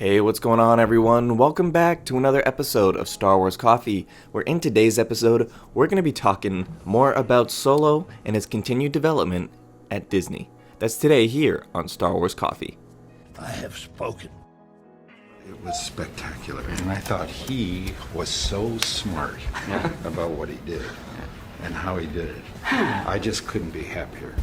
Hey, what's going on everyone? Welcome back to another episode of Star Wars Coffee, where in today's episode, we're going to be talking more about Solo and its continued development at Disney. That's today here on Star Wars Coffee. I have spoken. It was spectacular, and I thought he was so smart about what he did and how he did it. I just couldn't be happier.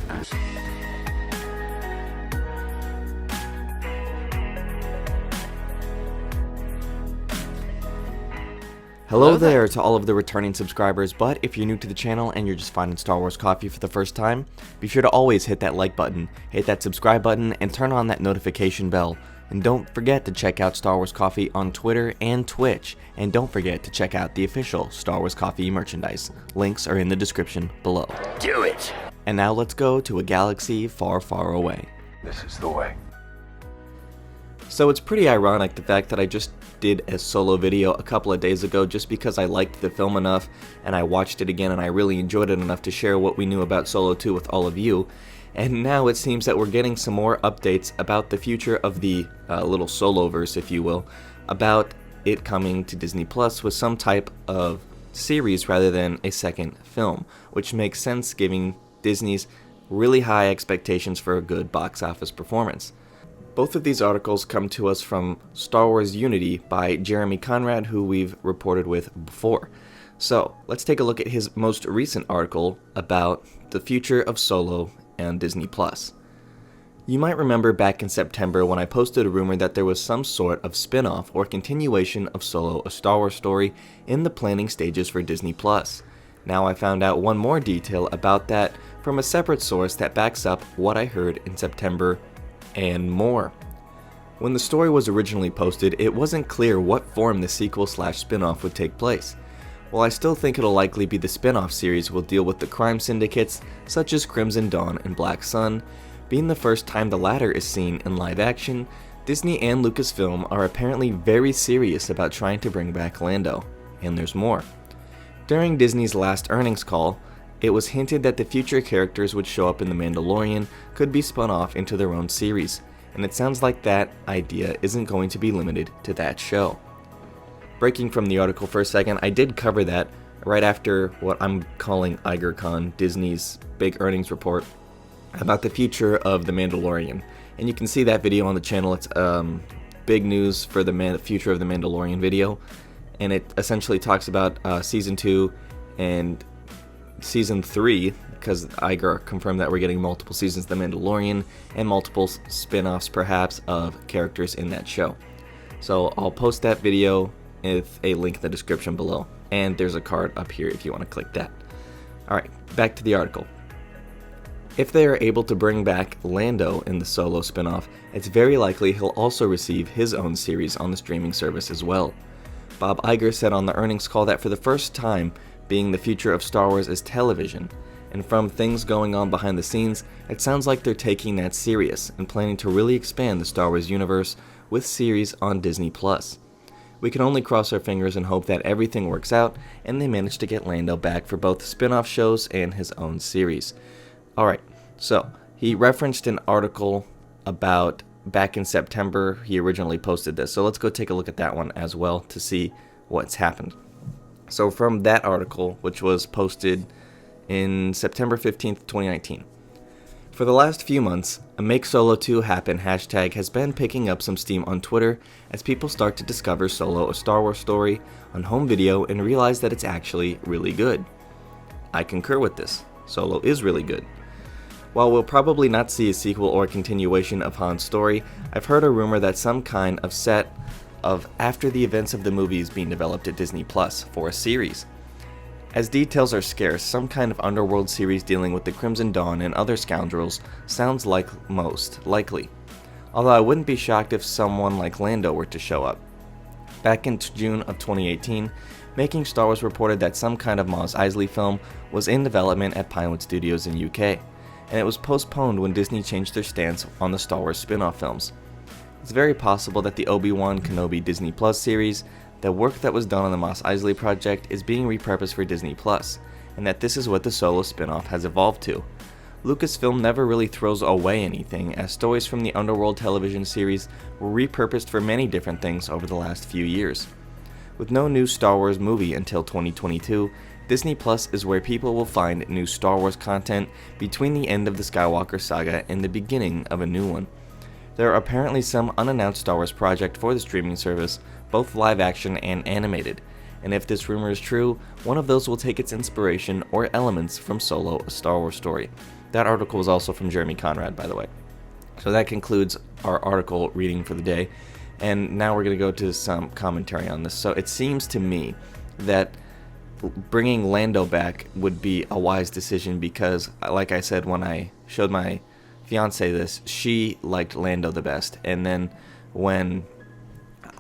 Hello there to all of the returning subscribers, but if you're new to the channel and you're just finding Star Wars Coffee for the first time, be sure to always hit that like button, hit that subscribe button, and turn on that notification bell. And don't forget to check out Star Wars Coffee on Twitter and Twitch, and don't forget to check out the official Star Wars Coffee merchandise. Links are in the description below. Do it! And now let's go to a galaxy far, far away. This is the way. So it's pretty ironic the fact that I just did a Solo video a couple of days ago just because I liked the film enough and I watched it again and I really enjoyed it enough to share what we knew about Solo 2 with all of you. And now it seems that we're getting some more updates about the future of the little Soloverse, if you will, about it coming to Disney Plus with some type of series rather than a second film, which makes sense given Disney's really high expectations for a good box office performance. Both of these articles come to us from Star Wars Unity by Jeremy Conrad, who we've reported with before. So let's take a look at his most recent article about the future of Solo and Disney Plus. You might remember back in September when I posted a rumor that there was some sort of spin-off or continuation of Solo, a Star Wars story, in the planning stages for Disney Plus. Now I found out one more detail about that from a separate source that backs up what I heard in September and more. When the story was originally posted, it wasn't clear what form the sequel/spin-off would take place. While I still think it'll likely be the spin-off series will deal with the crime syndicates such as Crimson Dawn and Black Sun, being the first time the latter is seen in live action, Disney and Lucasfilm are apparently very serious about trying to bring back Lando, and there's more. During Disney's last earnings call, it was hinted that the future characters would show up in The Mandalorian could be spun off into their own series, and it sounds like that idea isn't going to be limited to that show. Breaking from the article for a second, I did cover that right after what I'm calling IgerCon, Disney's big earnings report, about the future of The Mandalorian. And you can see that video on the channel. It's big news for the future of The Mandalorian video, and it essentially talks about Season 2 and Season 3, because Iger confirmed that we're getting multiple seasons of The Mandalorian and multiple spin-offs perhaps of characters in that show. So I'll post that video with a link in the description below, and there's a card up here if you want to click that. Alright, back to the article. If they are able to bring back Lando in the Solo spin-off, it's very likely he'll also receive his own series on the streaming service as well. Bob Iger said on the earnings call that for the first time, being the future of Star Wars is television, and from things going on behind the scenes, it sounds like they're taking that serious and planning to really expand the Star Wars universe with series on Disney Plus. We can only cross our fingers and hope that everything works out and they manage to get Lando back for both spin-off shows and his own series. Alright, so he referenced an article about back in September. He originally posted this, so let's go take a look at that one as well to see what's happened. So from that article, which was posted in September 15th, 2019. For the last few months, a Make Solo 2 Happen hashtag has been picking up some steam on Twitter as people start to discover Solo, a Star Wars story, on home video and realize that it's actually really good. I concur with this. Solo is really good. While we'll probably not see a sequel or continuation of Han's story, I've heard a rumor that some kind of set of after the events of the movie is being developed at Disney Plus for a series. As details are scarce, some kind of underworld series dealing with the Crimson Dawn and other scoundrels sounds like most likely. Although I wouldn't be shocked if someone like Lando were to show up. Back in June of 2018, Making Star Wars reported that some kind of Mos Eisley film was in development at Pinewood Studios in UK, and it was postponed when Disney changed their stance on the Star Wars spin-off films. It's very possible that the Obi-Wan Kenobi Disney Plus series, the work that was done on the Mos Eisley project, is being repurposed for Disney Plus, and that this is what the Solo spin-off has evolved to. Lucasfilm never really throws away anything, as stories from the Underworld television series were repurposed for many different things over the last few years. With no new Star Wars movie until 2022, Disney Plus is where people will find new Star Wars content between the end of the Skywalker saga and the beginning of a new one. There are apparently some unannounced Star Wars project for the streaming service, both live action and animated, and if this rumor is true, one of those will take its inspiration or elements from Solo, a Star Wars story. That article was also from Jeremy Conrad, by the way. So that concludes our article reading for the day, and now we're going to go to some commentary on this. So it seems to me that bringing Lando back would be a wise decision because, like I said, when I showed my fiance this, she liked Lando the best, and then when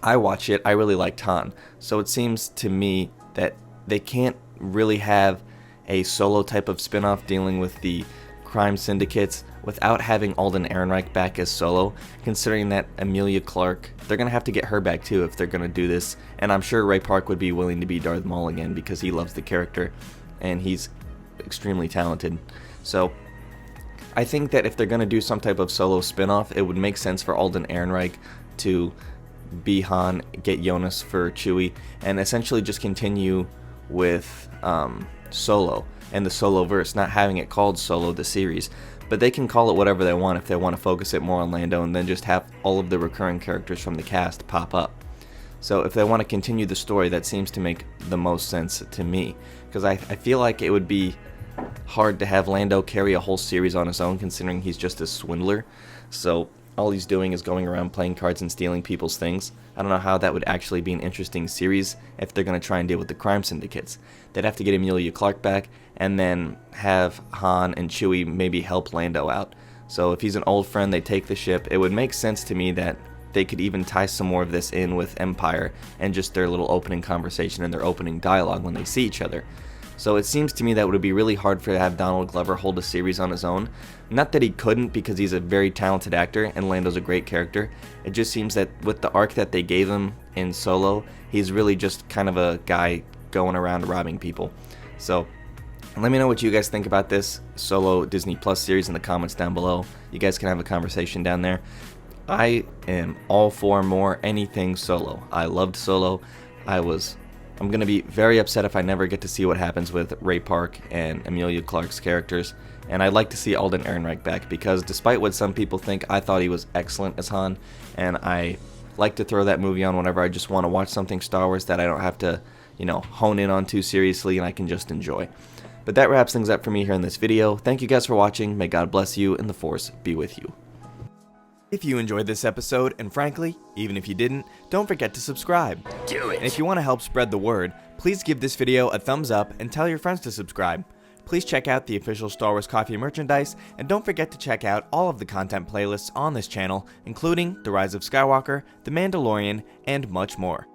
I watch it, I really liked Han. So it seems to me that they can't really have a Solo type of spin-off dealing with the crime syndicates without having Alden Ehrenreich back as Solo, considering that Emilia Clarke, they're going to have to get her back too if they're going to do this, and I'm sure Ray Park would be willing to be Darth Maul again because he loves the character and he's extremely talented. So I think that if they're going to do some type of Solo spin-off, it would make sense for Alden Ehrenreich to be Han, get Jonas for Chewie, and essentially just continue with Solo and the Solo verse, not having it called Solo the series. But they can call it whatever they want if they want to focus it more on Lando and then just have all of the recurring characters from the cast pop up. So if they want to continue the story, that seems to make the most sense to me, because I feel like it would be hard to have Lando carry a whole series on his own, considering he's just a swindler. So all he's doing is going around playing cards and stealing people's things. I don't know how that would actually be an interesting series if they're going to try and deal with the crime syndicates. They'd have to get Emilia Clarke back and then have Han and Chewie maybe help Lando out. So if he's an old friend, they take the ship. It would make sense to me that they could even tie some more of this in with Empire and just their little opening conversation and their opening dialogue when they see each other. So it seems to me that it would be really hard to have Donald Glover hold a series on his own. Not that he couldn't, because he's a very talented actor and Lando's a great character. It just seems that with the arc that they gave him in Solo, he's really just kind of a guy going around robbing people. So let me know what you guys think about this Solo Disney Plus series in the comments down below. You guys can have a conversation down there. I am all for more anything Solo. I loved Solo. I'm going to be very upset if I never get to see what happens with Ray Park and Emilia Clarke's characters, and I'd like to see Alden Ehrenreich back, because despite what some people think, I thought he was excellent as Han, and I like to throw that movie on whenever I just want to watch something Star Wars that I don't have to, hone in on too seriously and I can just enjoy. But that wraps things up for me here in this video. Thank you guys for watching. May God bless you and the Force be with you. If you enjoyed this episode, and frankly, even if you didn't, don't forget to subscribe. Do it. And if you want to help spread the word, please give this video a thumbs up and tell your friends to subscribe. Please check out the official Star Wars Coffee merchandise, and don't forget to check out all of the content playlists on this channel, including The Rise of Skywalker, The Mandalorian, and much more.